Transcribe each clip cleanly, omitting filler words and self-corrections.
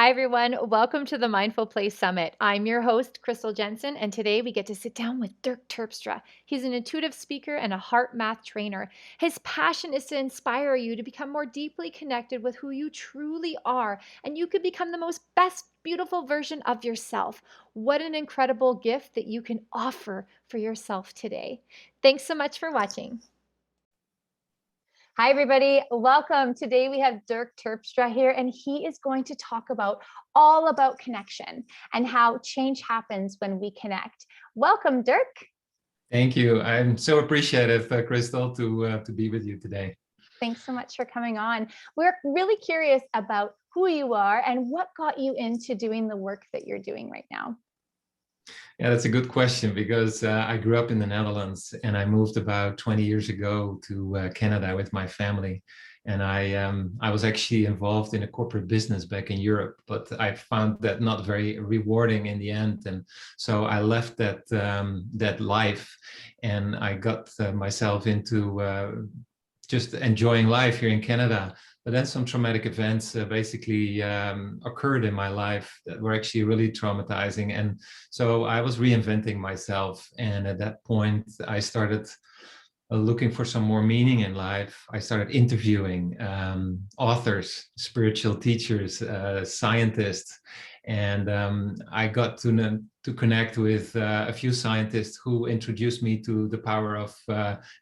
Hi, everyone. Welcome to the Mindful Play Summit. I'm your host, Crystal Jensen, and today we get to sit down with Dirk Terpstra. He's an intuitive speaker and a heart math trainer. His passion is to inspire you to become more deeply connected with who you truly are, and you could become the most best, beautiful version of yourself. What an incredible gift that you can offer for yourself today. Thanks so much for watching. Hi, everybody. Welcome. Today we have Dirk Terpstra here, and he is going to talk about all about connection and how change happens when we connect. Welcome, Dirk. Thank you. I'm so appreciative, Crystal, to be with you today. Thanks so much for coming on. We're really curious about who you are and what got you into doing the work that you're doing right now. Yeah, that's a good question because I grew up in the Netherlands and I moved about 20 years ago to Canada with my family. And I was actually involved in a corporate business back in Europe, but I found that not very rewarding in the end. And so I left that life and I got myself into just enjoying life here in Canada. But then some traumatic events basically occurred in my life that were actually really traumatizing. And so I was reinventing myself. And at that point, I started looking for some more meaning in life. I started interviewing authors, spiritual teachers, scientists. And I got to connect with a few scientists who introduced me to the power of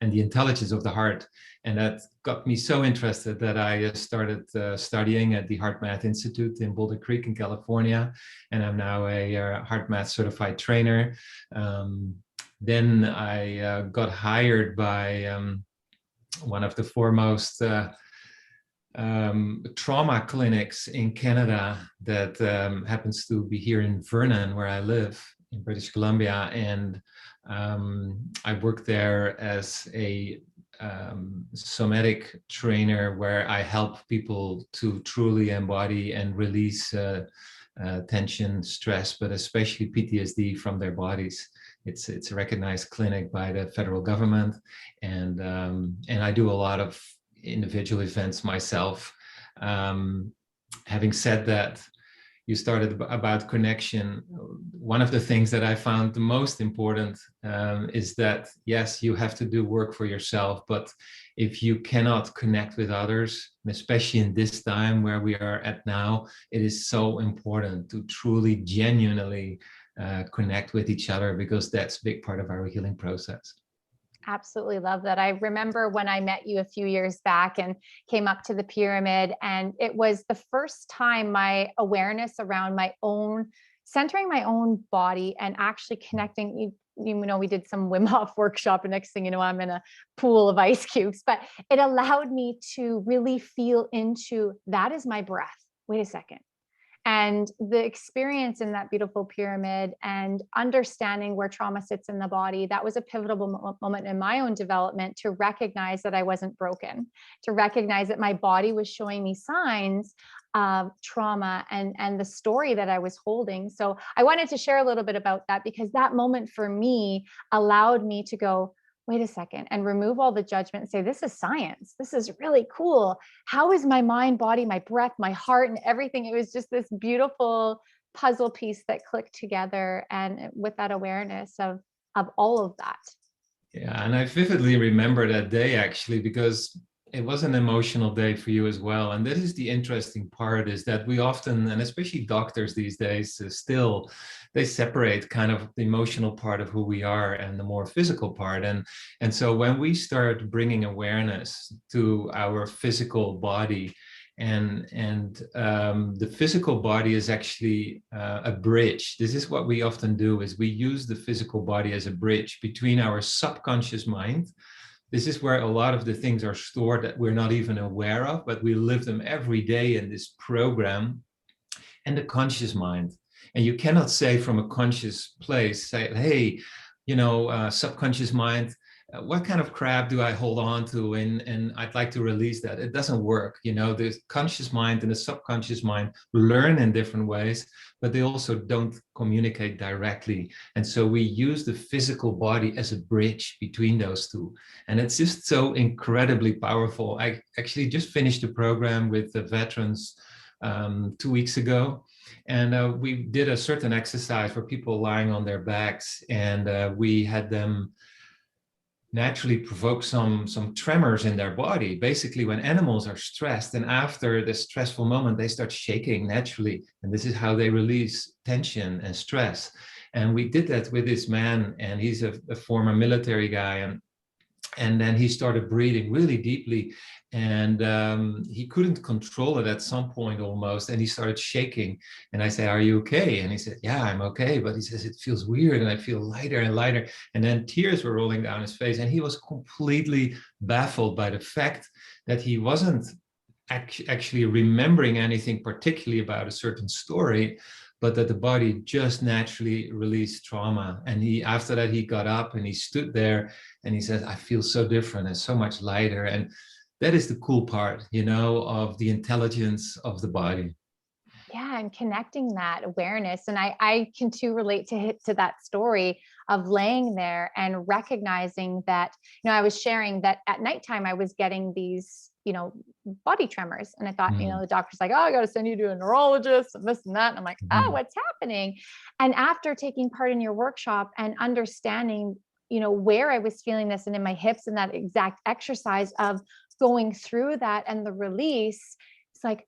and the intelligence of the heart. And that got me so interested that I started studying at the Heart Math Institute in Boulder Creek in California. And I'm now a Heart Math certified trainer. Then I got hired by one of the foremost trauma clinics in Canada that happens to be here in Vernon, where I live in British Columbia. And I worked there as a somatic trainer where I help people to truly embody and release tension, stress, but especially PTSD from their bodies. It's a recognized clinic by the federal government, and I do a lot of individual events myself. Having said that, you started about connection. One of the things that I found the most important is that, yes, you have to do work for yourself, but if you cannot connect with others, especially in this time where we are at now, it is so important to truly, genuinely connect with each other, because that's a big part of our healing process. Absolutely love that. I remember when I met you a few years back and came up to the pyramid, and it was the first time my awareness around my own, centering my own body and actually connecting. You know, we did some Wim Hof workshop, and next thing you know, I'm in a pool of ice cubes, but it allowed me to really feel into that is my breath. Wait a second. And the experience in that beautiful pyramid and understanding where trauma sits in the body, that was a pivotal moment in my own development to recognize that I wasn't broken, to recognize that my body was showing me signs of trauma and the story that I was holding. So I wanted to share a little bit about that, because that moment for me allowed me to go, wait a second, and remove all the judgment and say, this is science. This is really cool. How is my mind, body, my breath, my heart, and everything? It was just this beautiful puzzle piece that clicked together, and with that awareness of all of that. Yeah, and I vividly remember that day, actually, because it was an emotional day for you as well. And this is the interesting part, is that we often, and especially doctors these days, still, they separate kind of the emotional part of who we are and the more physical part. And so when we start bringing awareness to our physical body, and the physical body is actually a bridge. This is what we often do, is we use the physical body as a bridge between our subconscious mind. This is where a lot of the things are stored that we're not even aware of, but we live them every day in this program, and the conscious mind. And you cannot say from a conscious place, say, hey, subconscious mind, what kind of crap do I hold on to, and I'd like to release that. It doesn't work. The conscious mind and the subconscious mind learn in different ways, but they also don't communicate directly. And so we use the physical body as a bridge between those two. And it's just so incredibly powerful. I actually just finished a program with the veterans 2 weeks ago. And we did a certain exercise for people lying on their backs, and we had them naturally provoke some tremors in their body. Basically, when animals are stressed, and after the stressful moment, they start shaking naturally. And this is how they release tension and stress. And we did that with this man, and he's a former military guy. And then he started breathing really deeply, and he couldn't control it at some point almost, and he started shaking. And I said, "Are you okay?" And he said, "Yeah, I'm okay." But he says, "It feels weird, and I feel lighter and lighter." And then tears were rolling down his face, and he was completely baffled by the fact that he wasn't actually remembering anything particularly about a certain story, but that the body just naturally released trauma. And after that, he got up and he stood there and he said, "I feel so different and so much lighter." And that is the cool part, of the intelligence of the body. Yeah, and connecting that awareness. And I can too relate to that story of laying there and recognizing that, I was sharing that at nighttime I was getting these, body tremors. And I thought, the doctor's like, "Oh, I got to send you to a neurologist and this and that." And I'm like, "Oh, what's happening?" And after taking part in your workshop and understanding, where I was feeling this and in my hips, and that exact exercise of going through that and the release, it's like,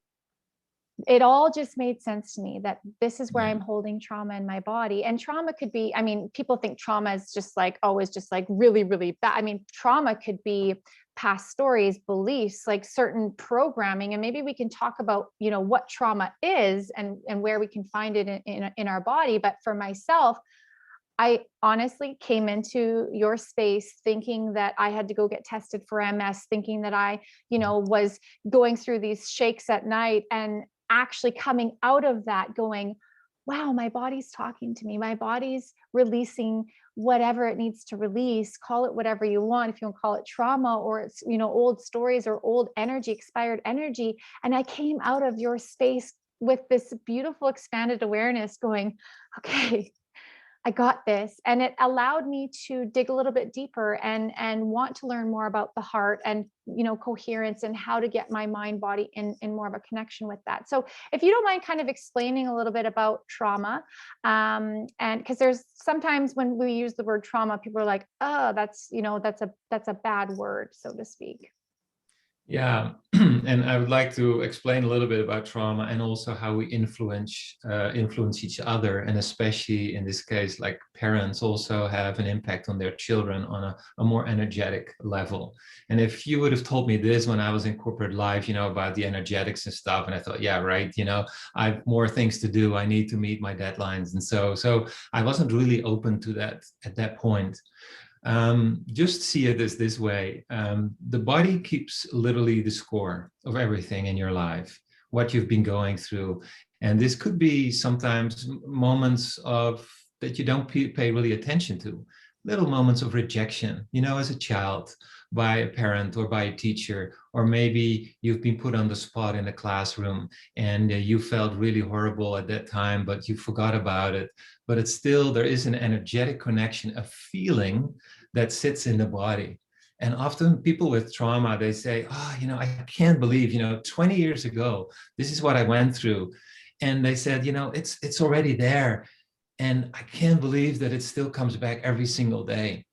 it all just made sense to me that this is where I'm holding trauma in my body. And trauma could be, people think trauma is just like always just like really, really bad. Trauma could be past stories, beliefs, like certain programming. And maybe we can talk about, what trauma is and where we can find it in our body. But for myself, I honestly came into your space thinking that I had to go get tested for MS, thinking that I, was going through these shakes at night, and actually coming out of that going, wow, my body's talking to me. My body's releasing whatever it needs to release. Call it whatever you want. If you want to call it trauma, or it's, old stories or old energy, expired energy. And I came out of your space with this beautiful expanded awareness going, okay, I got this. And it allowed me to dig a little bit deeper and want to learn more about the heart and, coherence, and how to get my mind body in more of a connection with that. So if you don't mind kind of explaining a little bit about trauma, and because there's sometimes when we use the word trauma, people are like, "Oh, that's a bad word," so to speak. Yeah, and I would like to explain a little bit about trauma and also how we influence each other, and especially in this case, like parents also have an impact on their children on a more energetic level. And if you would have told me this when I was in corporate life, about the energetics and stuff, and I thought, yeah, right, I have more things to do. I need to meet my deadlines, and so I wasn't really open to that at that point. Just see it as this way. The body keeps literally the score of everything in your life, what you've been going through. And this could be sometimes moments that you don't pay really attention to, little moments of rejection, as a child, by a parent or by a teacher, or maybe you've been put on the spot in a classroom and you felt really horrible at that time, but you forgot about it. But it's still, there is an energetic connection, a feeling that sits in the body. And often people with trauma, they say, I can't believe, 20 years ago, this is what I went through. And they said, it's already there. And I can't believe that it still comes back every single day.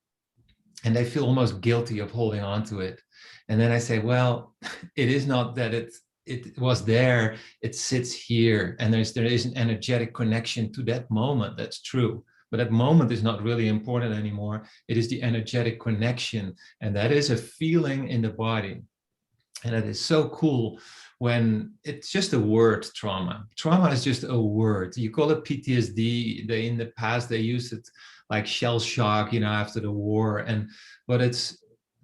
And they feel almost guilty of holding on to it. And then I say, well, it is not that it was there, it sits here. And there is an energetic connection to that moment. That's true. But that moment is not really important anymore. It is the energetic connection. And that is a feeling in the body. And it is so cool when it's just a word, trauma. Trauma is just a word. You call it PTSD. In the past, they used it like shell shock, after the war. But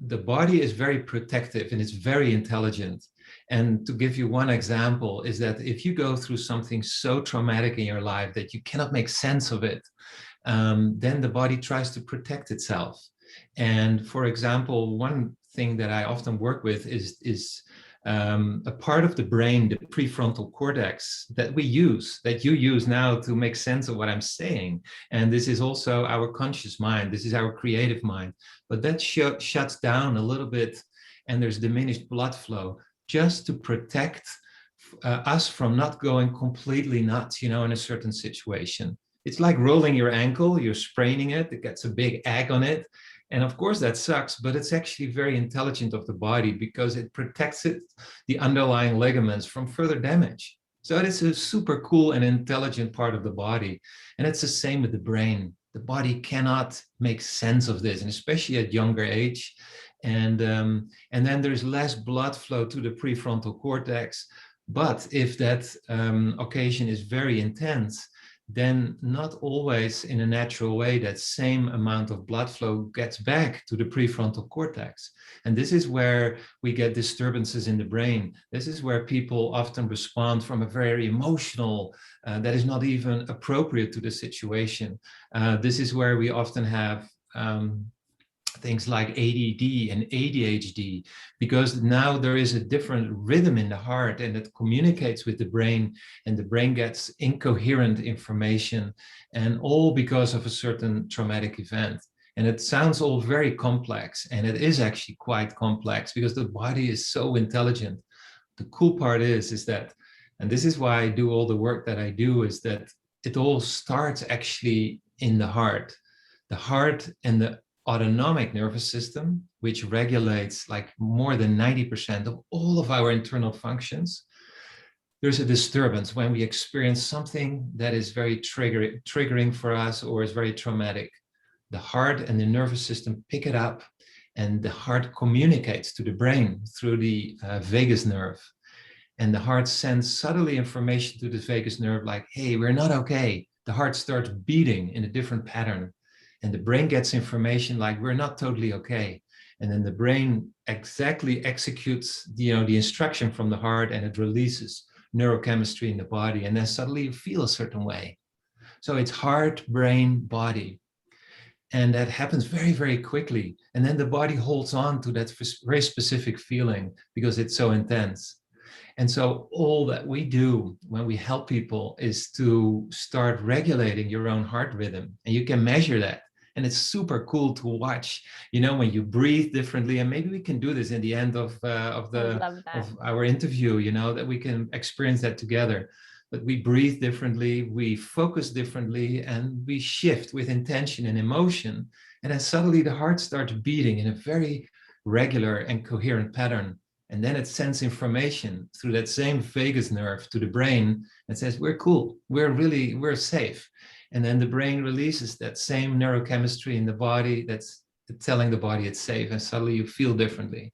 the body is very protective and it's very intelligent. And to give you one example is that if you go through something so traumatic in your life that you cannot make sense of it, then the body tries to protect itself. And for example, one thing that I often work with is a part of the brain, the prefrontal cortex, that you use now to make sense of what I'm saying. And this is also our conscious mind. This is our creative mind. But that shuts down a little bit, and there's diminished blood flow just to protect us from not going completely nuts, in a certain situation. It's like rolling your ankle, you're spraining it, it gets a big egg on it. And of course that sucks, but it's actually very intelligent of the body because it protects the underlying ligaments from further damage. So it is a super cool and intelligent part of the body. And it's the same with the brain. The body cannot make sense of this, and especially at younger age. And then there's less blood flow to the prefrontal cortex. But if that occasion is very intense, then not always in a natural way that same amount of blood flow gets back to the prefrontal cortex. And this is where we get disturbances in the brain. This is where people often respond from a very emotional, that is not even appropriate to the situation. This is where we often have things like ADD and ADHD, because now there is a different rhythm in the heart and it communicates with the brain, and the brain gets incoherent information, and all because of a certain traumatic event. And it sounds all very complex, and it is actually quite complex because the body is so intelligent. The cool part is that, and this is why I do all the work that I do, is that it all starts actually in the heart. The heart and the autonomic nervous system, which regulates like more than 90% of all of our internal functions. There's a disturbance when we experience something that is very triggering for us or is very traumatic. The heart and the nervous system pick it up, and the heart communicates to the brain through the vagus nerve. And the heart sends subtly information to the vagus nerve like, hey, we're not okay. The heart starts beating in a different pattern. And the brain gets information like, we're not totally okay. And then the brain exactly executes the instruction from the heart, and it releases neurochemistry in the body. And then suddenly you feel a certain way. So it's heart, brain, body. And that happens very, very quickly. And then the body holds on to that very specific feeling because it's so intense. And so all that we do when we help people is to start regulating your own heart rhythm. And you can measure that. And it's super cool to watch, when you breathe differently. And maybe we can do this in the end of our interview, that we can experience that together. But we breathe differently, we focus differently, and we shift with intention and emotion. And then suddenly the heart starts beating in a very regular and coherent pattern. And then it sends information through that same vagus nerve to the brain and says, we're cool, we're safe. And then the brain releases that same neurochemistry in the body that's telling the body it's safe, and suddenly you feel differently.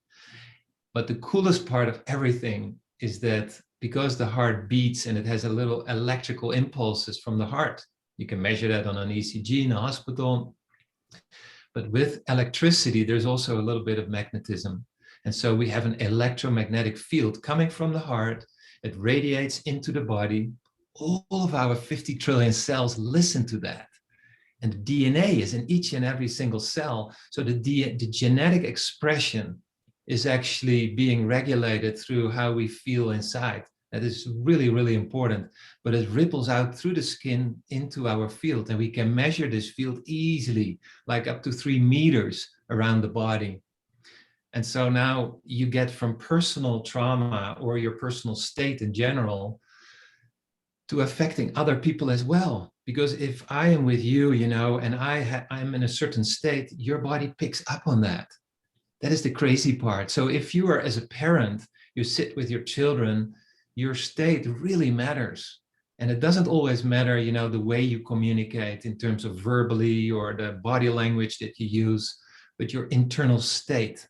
But the coolest part of everything is that because the heart beats and it has a little electrical impulses from the heart, you can measure that on an ECG in a hospital. But with electricity, there's also a little bit of magnetism. And so we have an electromagnetic field coming from the heart. It radiates into the body. All of our 50 trillion cells listen to that. And the DNA is in each and every single cell. So the genetic expression is actually being regulated through how we feel inside. That is really, really important. But it ripples out through the skin into our field. And we can measure this field easily, like up to 3 meters around the body. And so now you get from personal trauma or your personal state in general to affecting other people as well. Because if I am with you, and I'm in a certain state, your body picks up on that. That is the crazy part. So if you are, as a parent, you sit with your children, your state really matters. And it doesn't always matter, the way you communicate in terms of verbally or the body language that you use, but your internal state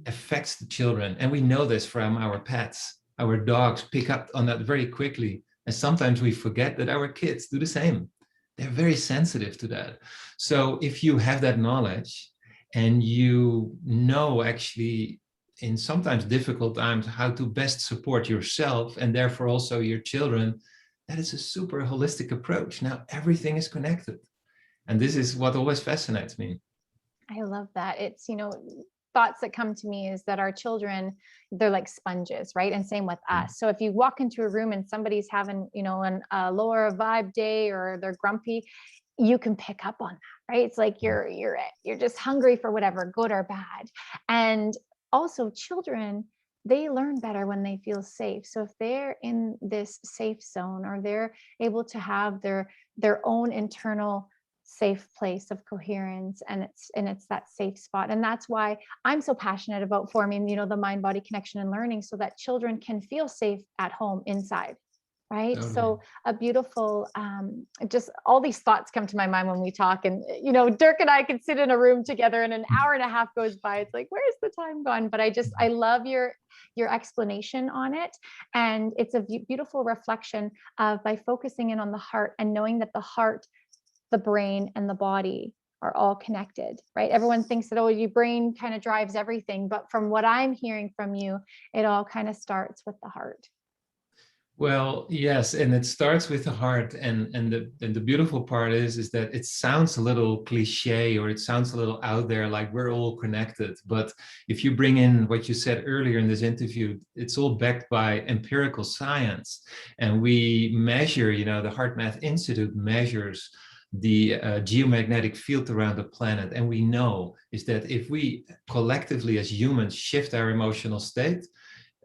affects the children. And we know this from our pets. Our dogs pick up on that very quickly. And sometimes we forget that our kids do the same. They're very sensitive to that. So if you have that knowledge and you know actually in sometimes difficult times how to best support yourself and therefore also your children, that is a super holistic approach. Now everything is connected. And this is what always fascinates me. I love that. It's, thoughts that come to me is that our children, they're like sponges, right? And same with us. So if you walk into a room and somebody's having, a lower vibe day or they're grumpy, you can pick up on that, right? It's like you're just hungry for whatever, good or bad. And also children, they learn better when they feel safe. So if they're in this safe zone, or they're able to have their own internal safe place of coherence, and it's that safe spot. And that's why I'm so passionate about forming, the mind body connection and learning, so that children can feel safe at home inside. Right. Totally. So a beautiful, just all these thoughts come to my mind when we talk. And, Dirk and I could sit in a room together and an hour and a half goes by. It's like, where's the time gone? But I love your explanation on it. And it's a beautiful reflection of, by focusing in on the heart and knowing that the heart, the brain, and the body are all connected, right? Everyone thinks that, oh, your brain kind of drives everything. But from what I'm hearing from you, it all kind of starts with the heart. Well, yes, and it starts with the heart, and the beautiful part is that it sounds a little cliche, or it sounds a little out there, like we're all connected. But if you bring in what you said earlier in this interview, it's all backed by empirical science, and we measure. The Heart Math Institute measures the geomagnetic field around the planet, and we know is that if we collectively as humans shift our emotional state,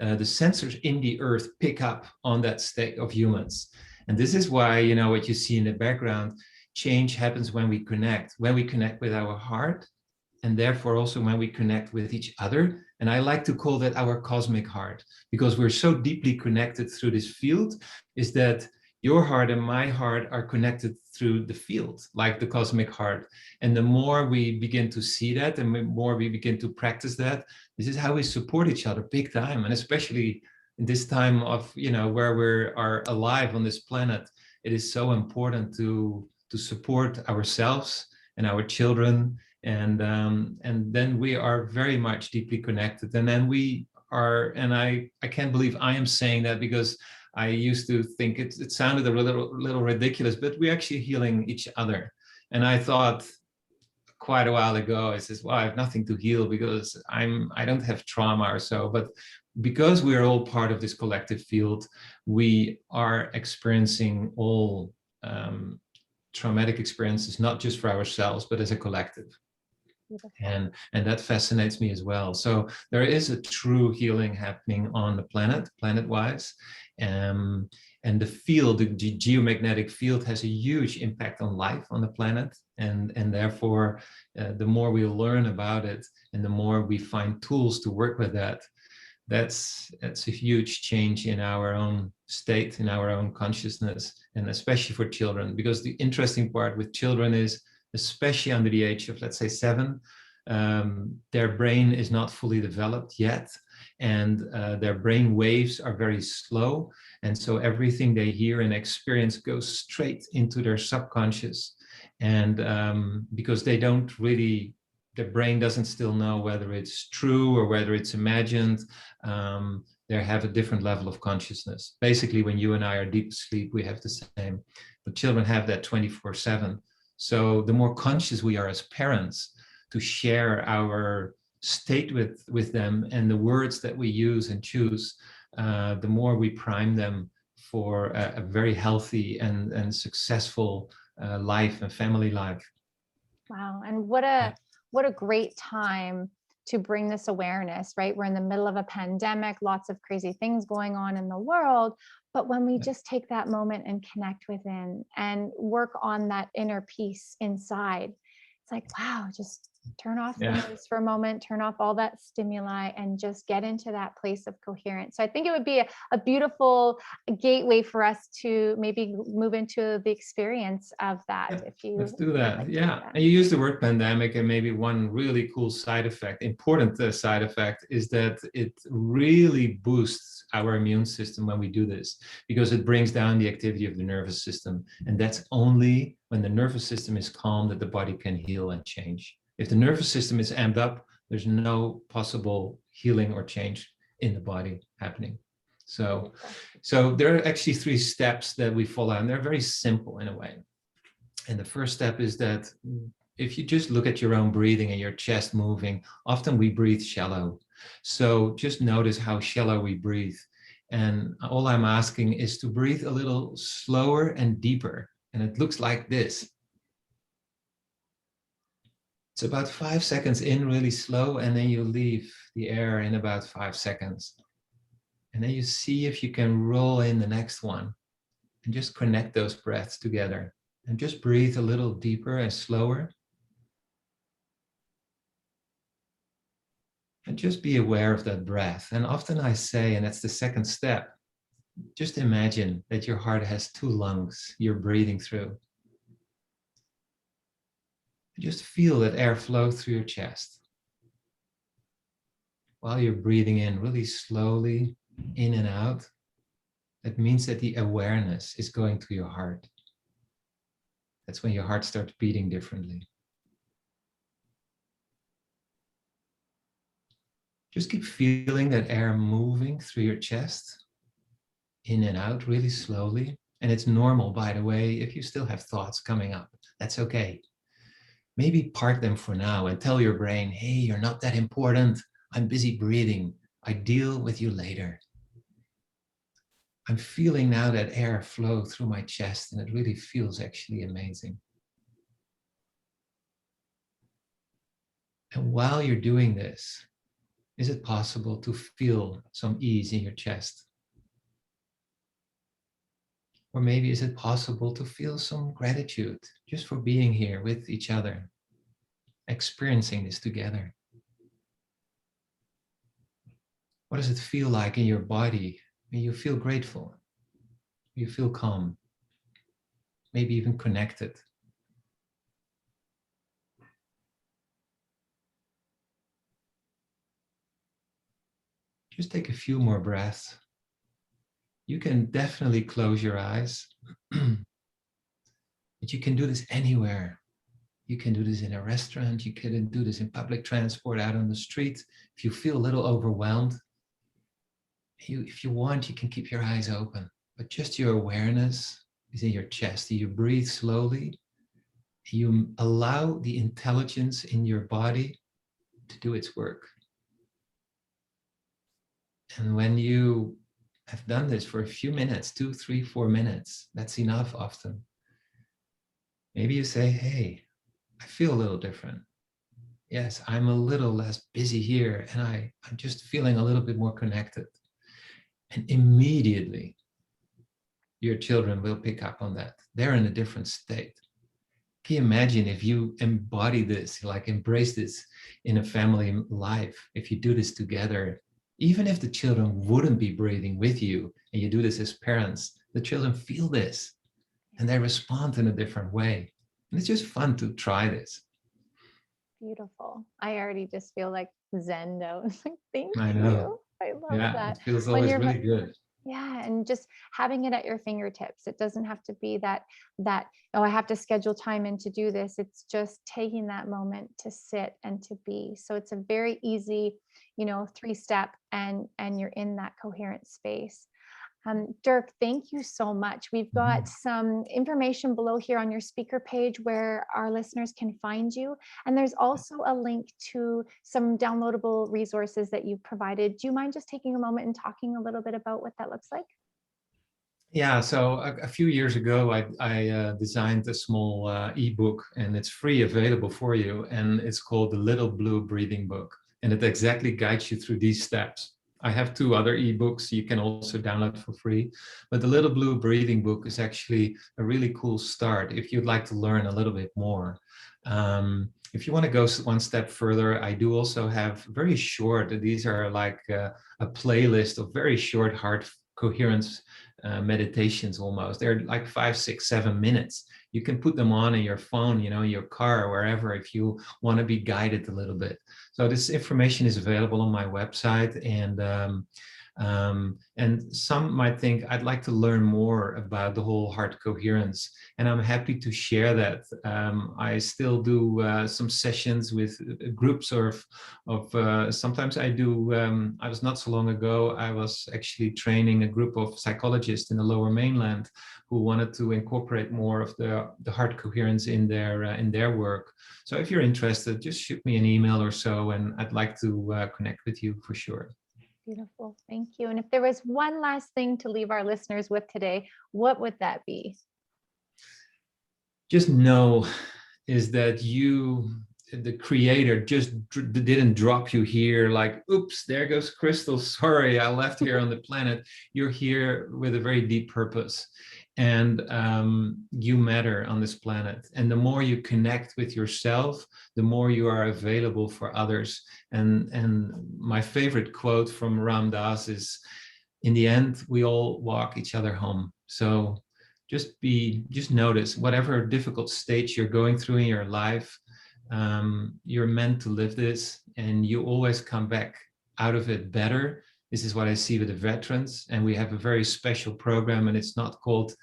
the sensors in the earth pick up on that state of humans. And this is why, what you see in the background, change happens when we connect with our heart, and therefore also when we connect with each other. And I like to call that our cosmic heart, because we're so deeply connected through this field, is that your heart and my heart are connected through the field, like the cosmic heart. And the more we begin to see that, and the more we begin to practice that, this is how we support each other big time. And especially in this time of, where we are alive on this planet, it is so important to support ourselves and our children. And then we are very much deeply connected. And then we are, and I can't believe I am saying that, because I used to think it sounded a little ridiculous, but we're actually healing each other. And I thought quite a while ago, I says, well, I have nothing to heal because I don't have trauma or so. But because we're all part of this collective field, we are experiencing all traumatic experiences, not just for ourselves, but as a collective. And that fascinates me as well. So there is a true healing happening on the planet-wise. And the field, the geomagnetic field, has a huge impact on life on the planet. And therefore, the more we learn about it, and the more we find tools to work with that's a huge change in our own state, in our own consciousness, and especially for children. Because the interesting part with children is, especially under the age of, let's say, 7, their brain is not fully developed yet, and their brain waves are very slow. And so everything they hear and experience goes straight into their subconscious. And because their brain doesn't still know whether it's true or whether it's imagined. They have a different level of consciousness. Basically, when you and I are deep asleep, we have the same. But children have that 24/7. So the more conscious we are as parents to share our state with them, and the words that we use and choose, the more we prime them for a very healthy and successful life and family life. Wow. And what a great time to bring this awareness, right? We're in the middle of a pandemic, lots of crazy things going on in the world. But when we just take that moment and connect within and work on that inner peace inside, it's like, wow, just turn off the news for a moment, turn off all that stimuli, and just get into that place of coherence. So I think it would be a beautiful gateway for us to maybe move into the experience of that. If you Let's do that. like And you use the word pandemic, and maybe one really cool side effect, important side effect, is that it really boosts our immune system when we do this, because it brings down the activity of the nervous system. And that's only when the nervous system is calm that the body can heal and change. If the nervous system is amped up, there's no possible healing or change in the body happening. So there are actually 3 steps that we follow, and they're very simple in a way. And the first step is that if you just look at your own breathing and your chest moving, often we breathe shallow. So just notice how shallow we breathe. And all I'm asking is to breathe a little slower and deeper. And it looks like this. It's about 5 seconds in, really slow, and then you leave the air in about 5 seconds. And then you see if you can roll in the next one and just connect those breaths together and just breathe a little deeper and slower. And just be aware of that breath. And often I say, and that's the second step, just imagine that your heart has two lungs you're breathing through. Just feel that air flow through your chest. While you're breathing in really slowly, in and out, that means that the awareness is going to your heart. That's when your heart starts beating differently. Just keep feeling that air moving through your chest, in and out really slowly. And it's normal, by the way, if you still have thoughts coming up. That's okay. Maybe park them for now and tell your brain, hey, you're not that important. I'm busy breathing. I deal with you later. I'm feeling now that air flow through my chest, and it really feels actually amazing. And while you're doing this, is it possible to feel some ease in your chest? Or maybe is it possible to feel some gratitude just for being here with each other, experiencing this together? What does it feel like in your body when you feel grateful? You feel calm, maybe even connected. Just take a few more breaths. You can definitely close your eyes, but you can do this anywhere. You can do this in a restaurant. You can do this in public transport, out on the street. If you feel a little overwhelmed, if you want, you can keep your eyes open, but just your awareness is in your chest. You breathe slowly. You allow the intelligence in your body to do its work. And when you have done this for a few minutes, 2, 3, 4 minutes, that's enough often. Maybe you say, hey, I feel a little different. Yes, I'm a little less busy here, and I'm just feeling a little bit more connected. And immediately, your children will pick up on that. They're in a different state. Can you imagine if you embody this, like embrace this in a family life, if you do this together, even if the children wouldn't be breathing with you and you do this as parents, the children feel this and they respond in a different way. And it's just fun to try this. Beautiful. I already just feel like zen though. Like, thank I know. you. I love Yeah, that. it feels When always you're really good. Yeah, and just having it at your fingertips. It doesn't have to be that oh, I have to schedule time in to do this. It's just taking that moment to sit and to be. So it's a very easy, 3-step, and you're in that coherent space. Dirk, thank you so much. We've got some information below here on your speaker page where our listeners can find you. And there's also a link to some downloadable resources that you've provided. Do you mind just taking a moment and talking a little bit about what that looks like? Yeah, so a few years ago, I designed a small ebook, and it's free, available for you. And it's called The Little Blue Breathing Book. And it exactly guides you through these steps. I have 2 other ebooks you can also download for free. But The Little Blue Breathing Book is actually a really cool start if you'd like to learn a little bit more. If you want to go one step further, I do also have very short, these are like a playlist of very short heart coherence meditations almost. They're like 5, 6, 7 minutes. You can put them on in your phone, your car, wherever, if you want to be guided a little bit. So this information is available on my website, and some might think I'd like to learn more about the whole heart coherence, and I'm happy to share that. I still do some sessions with groups of sometimes I do. I was not so long ago, I was actually training a group of psychologists in the Lower Mainland who wanted to incorporate more of the heart coherence in their work. So if you're interested, just shoot me an email or so, and I'd like to connect with you for sure. Beautiful. Thank you. And if there was one last thing to leave our listeners with today, what would that be? Just know is that the creator just didn't drop you here like, oops, there goes Crystal, sorry, I left here on the planet. You're here with a very deep purpose, and you matter on this planet. And the more you connect with yourself, the more you are available for others. And my favorite quote from Ram Dass is, in the end, we all walk each other home. So just notice whatever difficult stage you're going through in your life, you're meant to live this, and you always come back out of it better. This is what I see with the veterans, and we have a very special program, and it's not called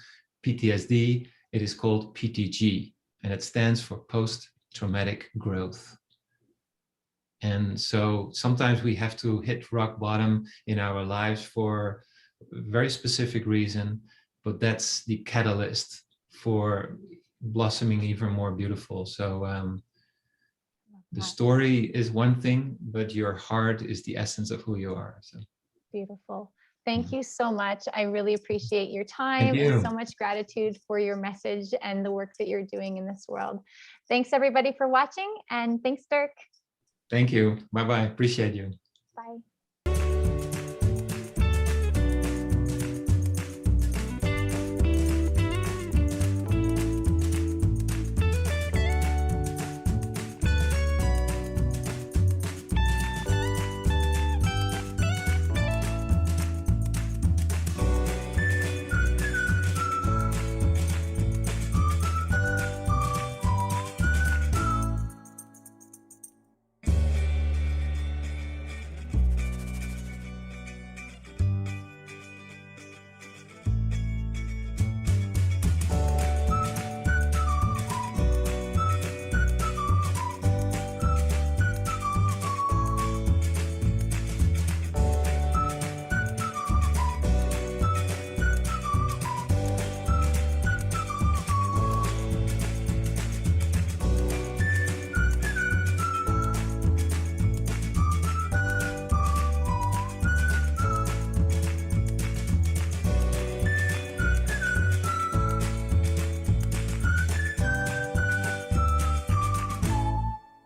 PTSD, it is called PTG, and it stands for post-traumatic growth. And so sometimes we have to hit rock bottom in our lives for a very specific reason, but that's the catalyst for blossoming even more beautiful. So the story is one thing, but your heart is the essence of who you are. So beautiful. Thank you so much. I really appreciate your time. Thank you. And so much gratitude for your message and the work that you're doing in this world. Thanks everybody for watching, and thanks, Dirk. Thank you. Bye-bye. Appreciate you. Bye.